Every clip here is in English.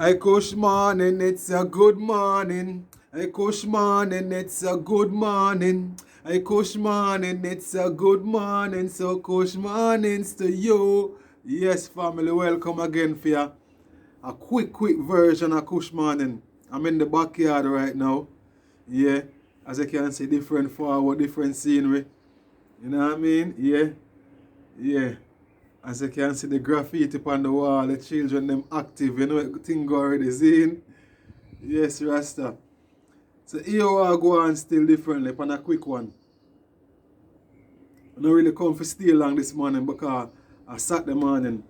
Hey, Kush morning, it's a good morning. Hey, Kush morning, it's a good morning. Hey, Kush morning, it's a good morning. So, Kush mornings to you. Yes, family, welcome again for a quick version of Kush morning. I'm in the backyard right now. Yeah, as you can see, different forward, different scenery. You know what I mean? Yeah. As you can see the graffiti upon the wall, the children them active, you know what thing go already seen? Yes, Rasta. So here I go on still differently upon a quick one. I don't really come for stay long this morning because I Saturday morning.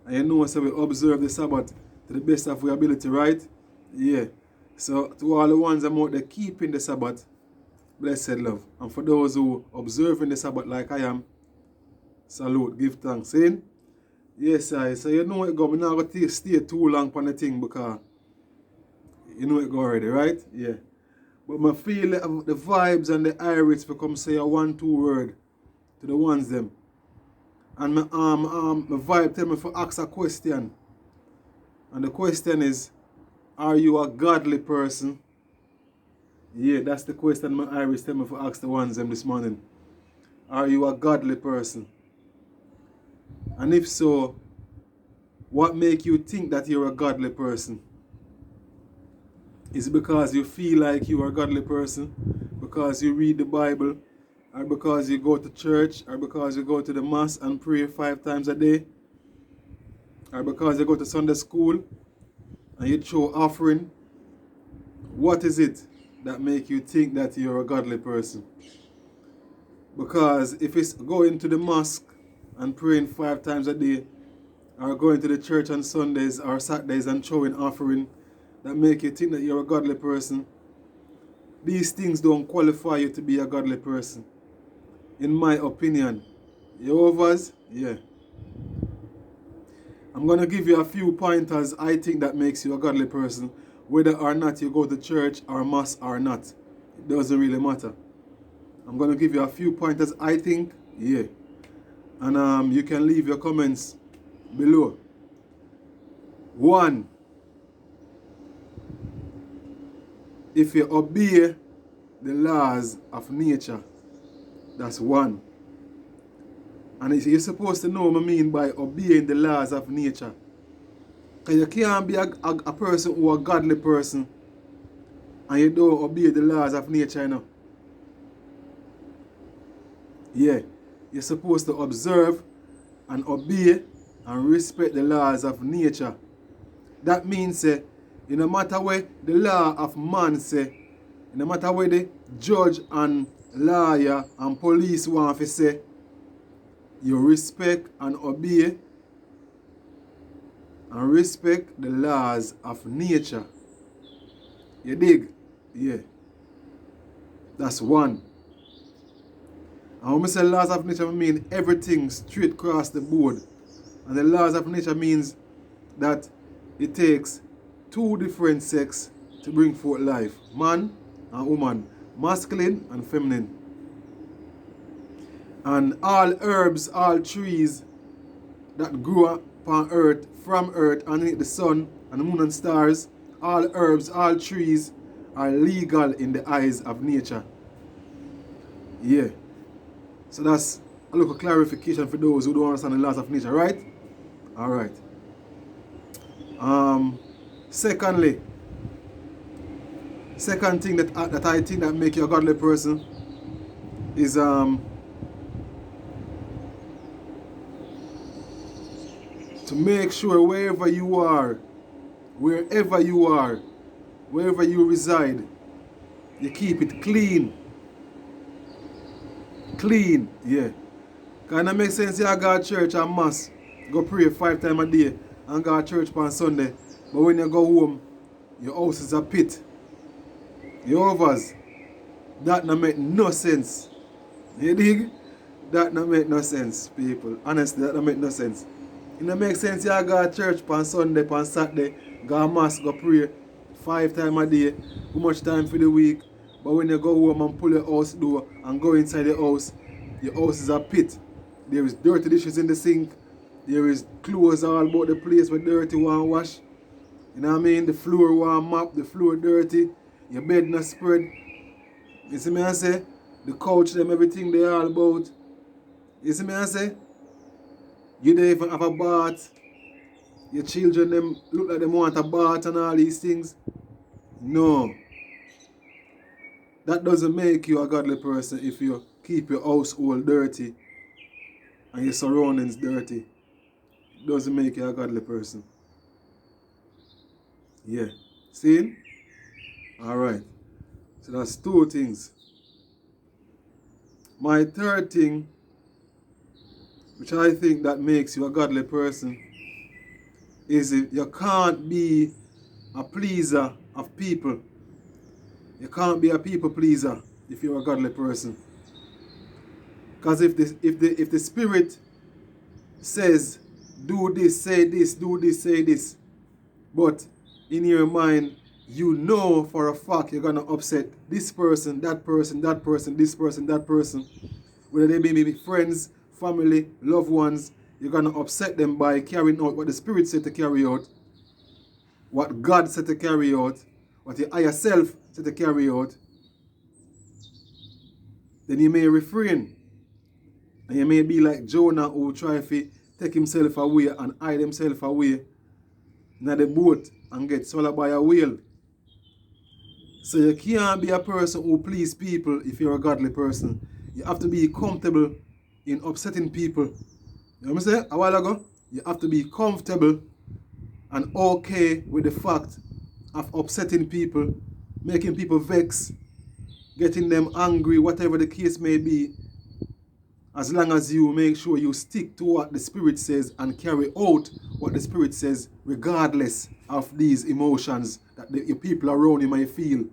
And you know so we observe the Sabbath to the best of our ability, right? Yeah. So to all the ones I'm out there keeping the Sabbath, blessed love. And for those who observing the Sabbath like I am, salute, give thanks. See? Yes, I. So you know it go. I'm not going to stay too long on the thing because you know it go already, right? Yeah. But I feel the vibes and the iris become say a 1-2 word to the ones them. And my vibe tell me to ask a question. And the question is, are you a godly person? Yeah, that's the question my iris tell me to ask the ones them this morning. Are you a godly person? And if so, what make you think that you're a godly person? Is it because you feel like you are a godly person? Because you read the Bible? Or because you go to church? Or because you go to the mass and pray 5 times a day? Or because you go to Sunday school and you throw offering? What is it that make you think that you're a godly person? Because if it's going to the mosque and praying 5 times a day, or going to the church on Sundays or Saturdays and throwing offering, that make you think that you're a godly person, these things don't qualify you to be a godly person. In my opinion. Jehovah's? Yeah. I'm going to give you a few pointers I think that makes you a godly person, whether or not you go to church or mass or not. It doesn't really matter. I'm going to give you a few pointers I think, yeah. And you can leave your comments below. 1. If you obey the laws of nature, that's 1. And you're supposed to know what I mean by obeying the laws of nature. Because you can't be a person who is a godly person and you don't obey the laws of nature, you know. Yeah. You're supposed to observe and obey and respect the laws of nature. That means, no matter what the law of man say, no matter what the judge and lawyer and police want to say, you respect and obey and respect the laws of nature. You dig? Yeah. That's 1. And when I say laws of nature, I mean everything straight across the board. And the laws of nature means that it takes 2 different sex to bring forth life. Man and woman. Masculine and feminine. And all herbs, all trees that grow upon earth, from earth, underneath the sun and the moon and stars, all herbs, all trees are legal in the eyes of nature. Yeah. So that's a little clarification for those who don't understand the laws of nature, right? Alright. Secondly, second thing that I think that make you a godly person is to make sure wherever you are, wherever you reside, you keep it clean. Clean, yeah. Kind of make sense, you go to church and mass, go pray 5 times a day and go to church on Sunday. But when you go home, your house is a pit. Your overs. That don't make no sense. You dig? That don't make no sense, people. Honestly, that don't make no sense. It don't make sense you go to church on Sunday, on Saturday, go to mass, go pray 5 times a day, how much time for the week. But when you go home and pull your house door and go inside your house is a pit. There is dirty dishes in the sink. There is clothes all about the place with dirty one wash. You know what I mean? The floor warm mop, the floor dirty, your bed not spread. You see me I say? The couch them, everything they all about. You see me I say? You don't even have a bath. Your children them look like them want a bath and all these things. No. That doesn't make you a godly person if you keep your household dirty and your surroundings dirty. It doesn't make you a godly person. Yeah. See? Alright. So that's two things. My third thing, which I think that makes you a godly person, is you can't be a pleaser of people. You can't be a people pleaser if you're a godly person. Because if the Spirit says, do this, say this, do this, say this, but in your mind, you know for a fact you're going to upset this person, that person, that person, this person, that person, whether they may be friends, family, loved ones, you're going to upset them by carrying out what the Spirit said to carry out, what God said to carry out, what your higher self said to carry out. Then you may refrain. And you may be like Jonah, who tried to take himself away and hide himself away in the boat and get swallowed by a whale. So you can't be a person who please people if you're a godly person. You have to be comfortable in upsetting people. You know what I'm saying? A while ago, you have to be comfortable and okay with the fact of upsetting people, making people vex, getting them angry, whatever the case may be, as long as you make sure you stick to what the Spirit says and carry out what the Spirit says, regardless of these emotions that your people around you may feel.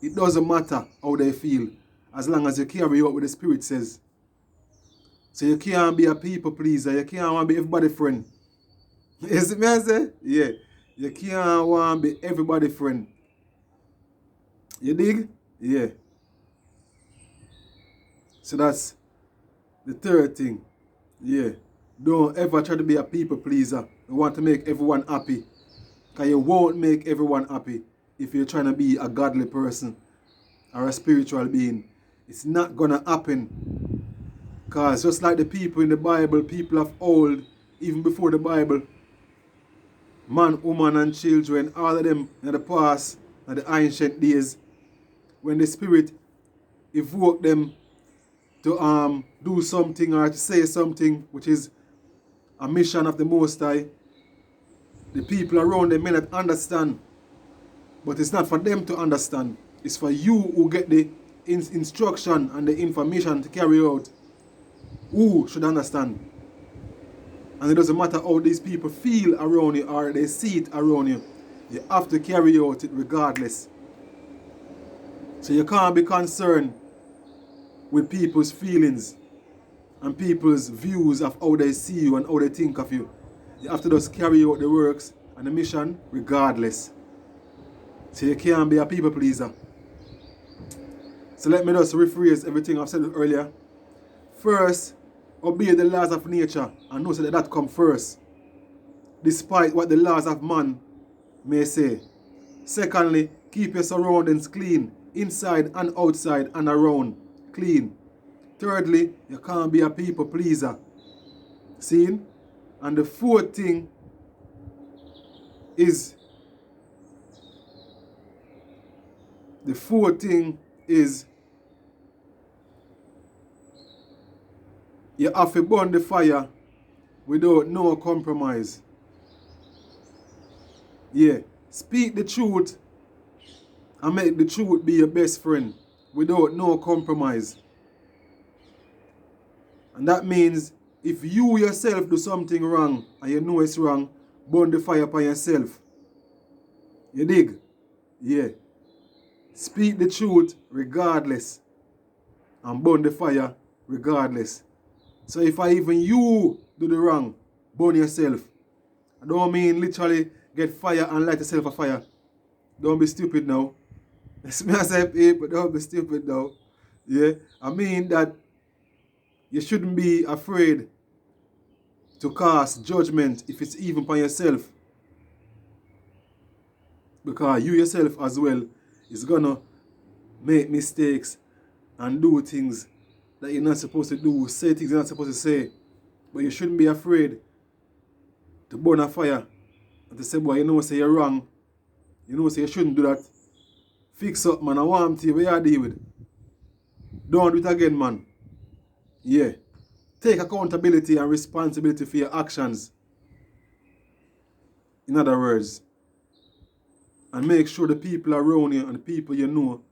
It doesn't matter how they feel, as long as you carry out what the Spirit says. So you can't be a people pleaser, you can't want to be everybody's friend. You see me I say? Yeah. You can't want to be everybody's friend. You dig? Yeah. So that's the third thing. Yeah. Don't ever try to be a people pleaser. You want to make everyone happy. Because you won't make everyone happy if you're trying to be a godly person or a spiritual being. It's not going to happen. Because just like the people in the Bible, people of old, even before the Bible, man, woman, and children, all of them in the past, in the ancient days, when the Spirit evoked them to do something or to say something, which is a mission of the Most High, the people around them may not understand. But it's not for them to understand. It's for you who get the instruction and the information to carry out, who should understand. And it doesn't matter how these people feel around you or they see it around you. You have to carry out it regardless. So you can't be concerned with people's feelings and people's views of how they see you and how they think of you. You have to just carry out the works and the mission regardless. So you can't be a people pleaser. So let me just rephrase everything I've said earlier. First, obey the laws of nature and know that that comes first, despite what the laws of man may say. Secondly, keep your surroundings clean, inside and outside and around, clean. Thirdly, you can't be a people pleaser. See? And the fourth thing is, you have to burn the fire without no compromise. Yeah. Speak the truth and make the truth be your best friend without no compromise. And that means if you yourself do something wrong and you know it's wrong, burn the fire upon yourself. You dig? Yeah. Speak the truth regardless and burn the fire regardless. So if even you do the wrong, burn yourself. I don't mean literally get fire and light yourself a fire. Don't be stupid now. It's me I say, but don't be stupid now. Yeah. I mean that you shouldn't be afraid to cast judgment if it's even upon yourself. Because you yourself as well is gonna make mistakes and do things that you're not supposed to do, say things you're not supposed to say. But you shouldn't be afraid to burn a fire and to say, boy, you know, say you're wrong. You know, say you shouldn't do that. Fix up, man. I want to, what you deal with. Don't do it again, man. Yeah. Take accountability and responsibility for your actions. In other words. And make sure the people around you and the people you know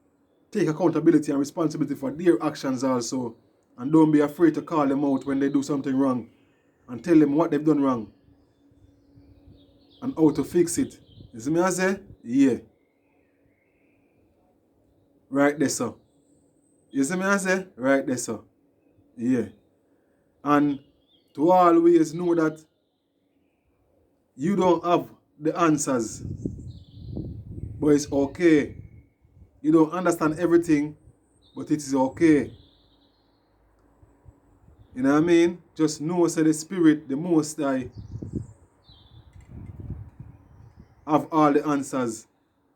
take accountability and responsibility for their actions also. And don't be afraid to call them out when they do something wrong. And tell them what they've done wrong. And how to fix it. You see me I say? Yeah. Right there, sir. You see me I say? Right there, sir. Yeah. And to always know that you don't have the answers. But it's okay. You don't understand everything, but it is okay. You know what I mean? Just know say the Spirit, the Most High, have all the answers.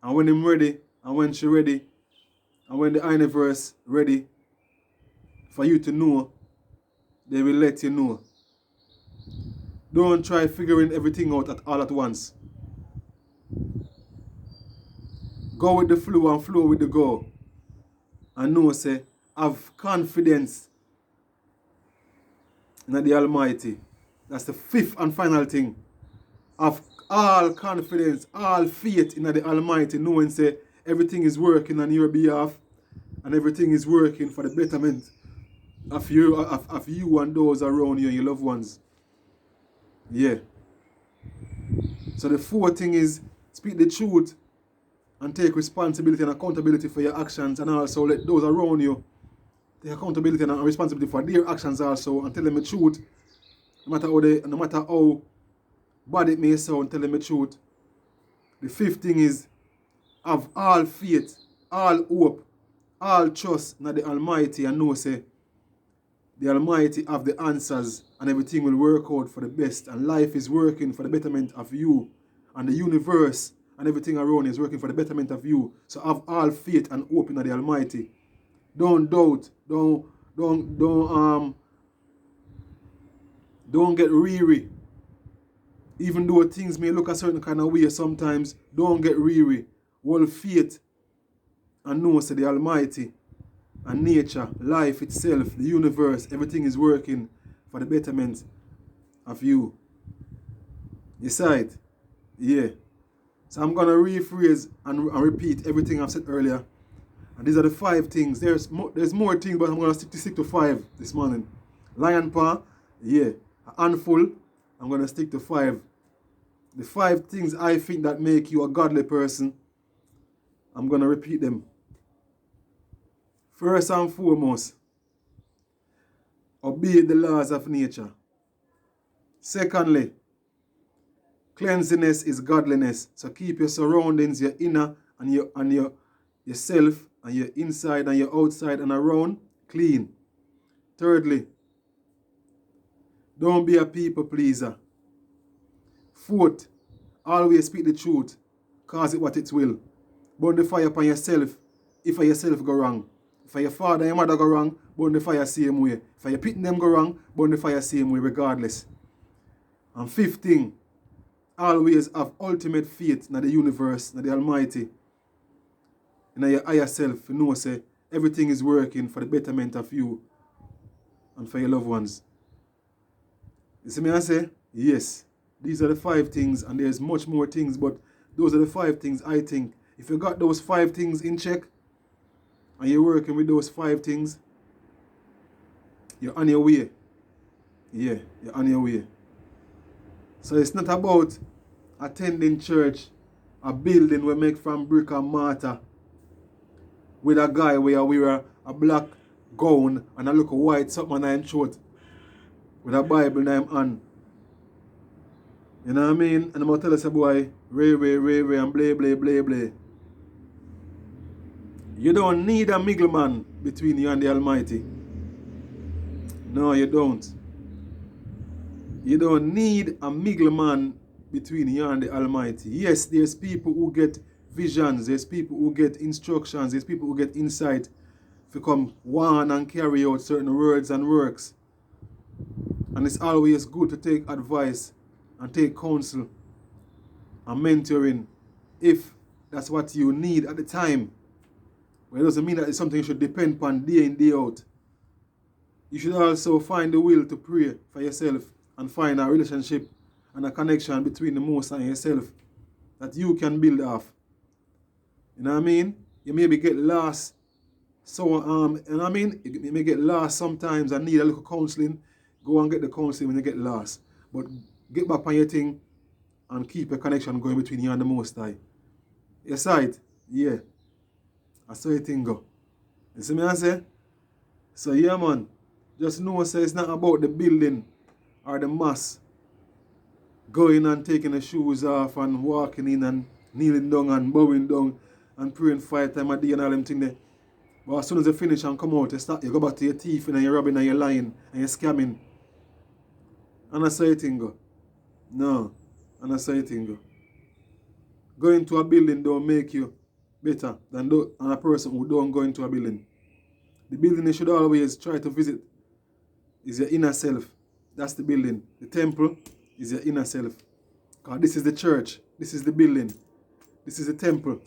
And when I'm ready, and when she ready, and when the universe ready for you to know, they will let you know. Don't try figuring everything out all at once. Go with the flow and flow with the go. And know, say, have confidence in the Almighty. That's the fifth and final thing. Have all confidence, all faith in the Almighty, knowing, say, everything is working on your behalf and everything is working for the betterment of you and those around you and your loved ones. Yeah. So the fourth thing is speak the truth and take responsibility and accountability for your actions, and also let those around you take accountability and responsibility for their actions also, and tell them the truth. No matter how bad it may sound, tell them the truth. The fifth thing is have all faith, all hope, all trust in the Almighty, and know say the Almighty have the answers and everything will work out for the best, and life is working for the betterment of you, and the universe and everything around you is working for the betterment of you. So have all faith and hope in the Almighty. Don't doubt. Don't get weary. Even though things may look a certain kind of way sometimes, don't get weary. Hold faith and know say the Almighty and nature, life itself, the universe, everything is working for the betterment of you. You saw it? Yeah. So I'm going to rephrase and repeat everything I've said earlier. And these are the 5 things. There's more things, but I'm going to stick to 5 this morning. Lion paw, yeah. A handful, I'm going to stick to 5. The 5 things I think that make you a godly person, I'm going to repeat them. First and foremost, obey the laws of nature. Secondly, cleanliness is godliness. So keep your surroundings, your inner and yourself and your inside and your outside and around clean. Thirdly, don't be a people pleaser. Fourth, always speak the truth, cause it what it will. Burn the fire upon yourself if yourself go wrong. If your father and your mother go wrong, burn the fire same way. If your pitting them go wrong, burn the fire same way regardless. And fifth thing, always have ultimate faith in the universe, in the Almighty, in your higher self. You know, say, everything is working for the betterment of you and for your loved ones. You see me I say? Yes. These are the 5 things, and there's much more things, but those are the 5 things I think. If you got those 5 things in check, and you're working with those 5 things, you're on your way. Yeah, you're on your way. So it's not about attending church, a building we make from brick and mortar, with a guy where we wear a black gown and a look white something on him throat, with a Bible in him hand. You know what I mean? And I'm going to tell us a boy, ray, and blah. You don't need a middleman between you and the Almighty. No, you don't. You don't need a middleman between you and the Almighty. Yes, there's people who get visions, there's people who get instructions, there's people who get insight to come warn and carry out certain words and works. And it's always good to take advice and take counsel and mentoring if that's what you need at the time. But it doesn't mean that it's something you should depend upon day in, day out. You should also find the will to pray for yourself and find a relationship and a connection between the Most and yourself that you can build off. You know what I mean? You maybe get lost. So, you know what I mean? You may get lost sometimes and need a little counseling. Go and get the counseling when you get lost. But get back on your thing and keep a connection going between you and the Most High. You saw it? Yeah. I saw your thing go. You see me I say? So yeah, man. Just know say it's not about the building or the mass. Going and taking the shoes off and walking in and kneeling down and bowing down and praying 5 times a day and all them things there. But as soon as you finish and come out, you go back to your thief and you're robbing and you're lying and you're scamming. And that's how you thing go. No. And that's how you thing go. Going to a building don't make you better than a person who don't go into a building. The building you should always try to visit is your inner self. That's the building. The temple is your inner self. Because this is the church. This is the building. This is the temple.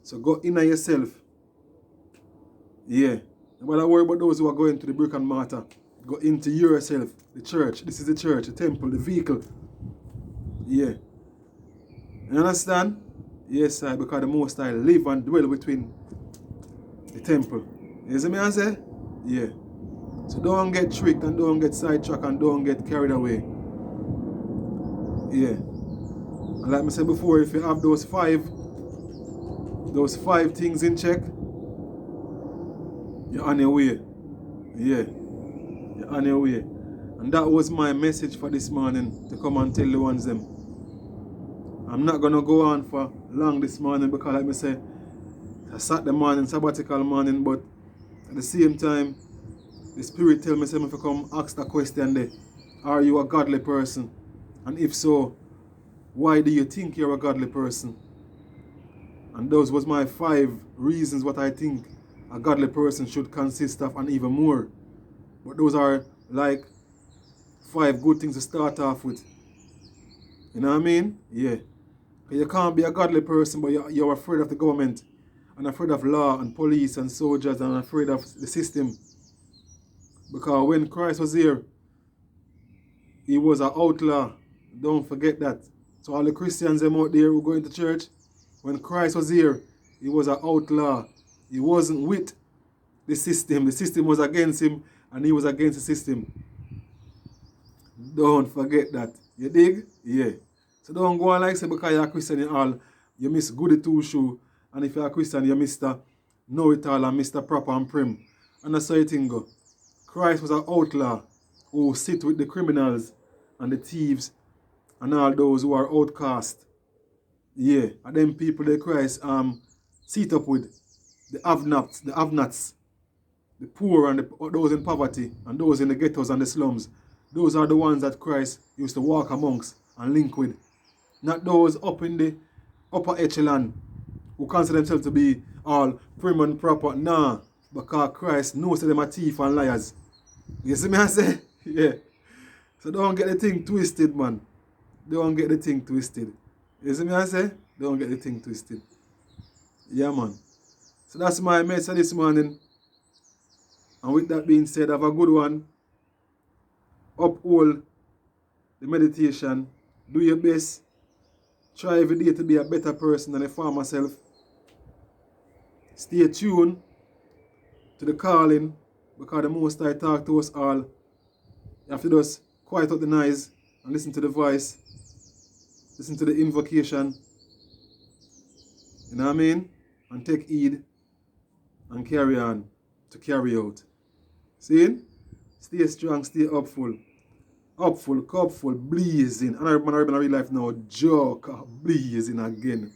So go inner yourself. Yeah. No matter worry about those who are going to the brick and mortar. Go into yourself. The church. This is the church, the temple, the vehicle. Yeah. You understand? Yes, sir, because the Most High live and dwell between the temple. You see me I say? Yeah. So don't get tricked and don't get sidetracked and don't get carried away. Yeah. And like I said before, if you have those five things in check, you're on your way. Yeah. You're on your way. And that was my message for this morning, to come and tell the ones them. I'm not going to go on for long this morning because like I say, I Saturday morning, sabbatical morning, but at the same time, the Spirit tell me to come ask the question there. Are you a godly person? And if so, why do you think you're a godly person? And those was my 5 reasons what I think a godly person should consist of, and even more. But those are like 5 good things to start off with. You know what I mean? Yeah. You can't be a godly person, but you're afraid of the government, and afraid of law and police and soldiers, and afraid of the system. Because when Christ was here, he was an outlaw. Don't forget that. So all the Christians them out there who go into church, when Christ was here, he was an outlaw. He wasn't with the system. The system was against him, and he was against the system. Don't forget that. You dig? Yeah. So don't go on like say because you're a Christian you miss goody two shoe, and if you're a Christian you're Mr. Know it all and Mr. Proper and Prim. And that's how you think go. Christ was an outlaw who sit with the criminals and the thieves and all those who are outcast. Yeah, and them people that Christ sit up with, the have-nots, the poor and those in poverty and those in the ghettos and the slums. Those are the ones that Christ used to walk amongst and link with. Not those up in the upper echelon who consider themselves to be all prim and proper. Nah, because Christ knows that them are thieves and liars. You see me I say? Yeah. So don't get the thing twisted, man. Don't get the thing twisted. You see me I say? Don't get the thing twisted. Yeah, man. So that's my message this morning. And with that being said, have a good one. Uphold the meditation. Do your best. Try every day to be a better person than a former self. Stay tuned to the calling, because the Most High talk to us all. You have to just quiet up the noise and listen to the voice. Listen to the invocation. You know what I mean? And take heed and carry on to carry out. See? Stay strong, stay upfull. Upfull, cupful, blazing. And I remember in real life now, joke, blazing again.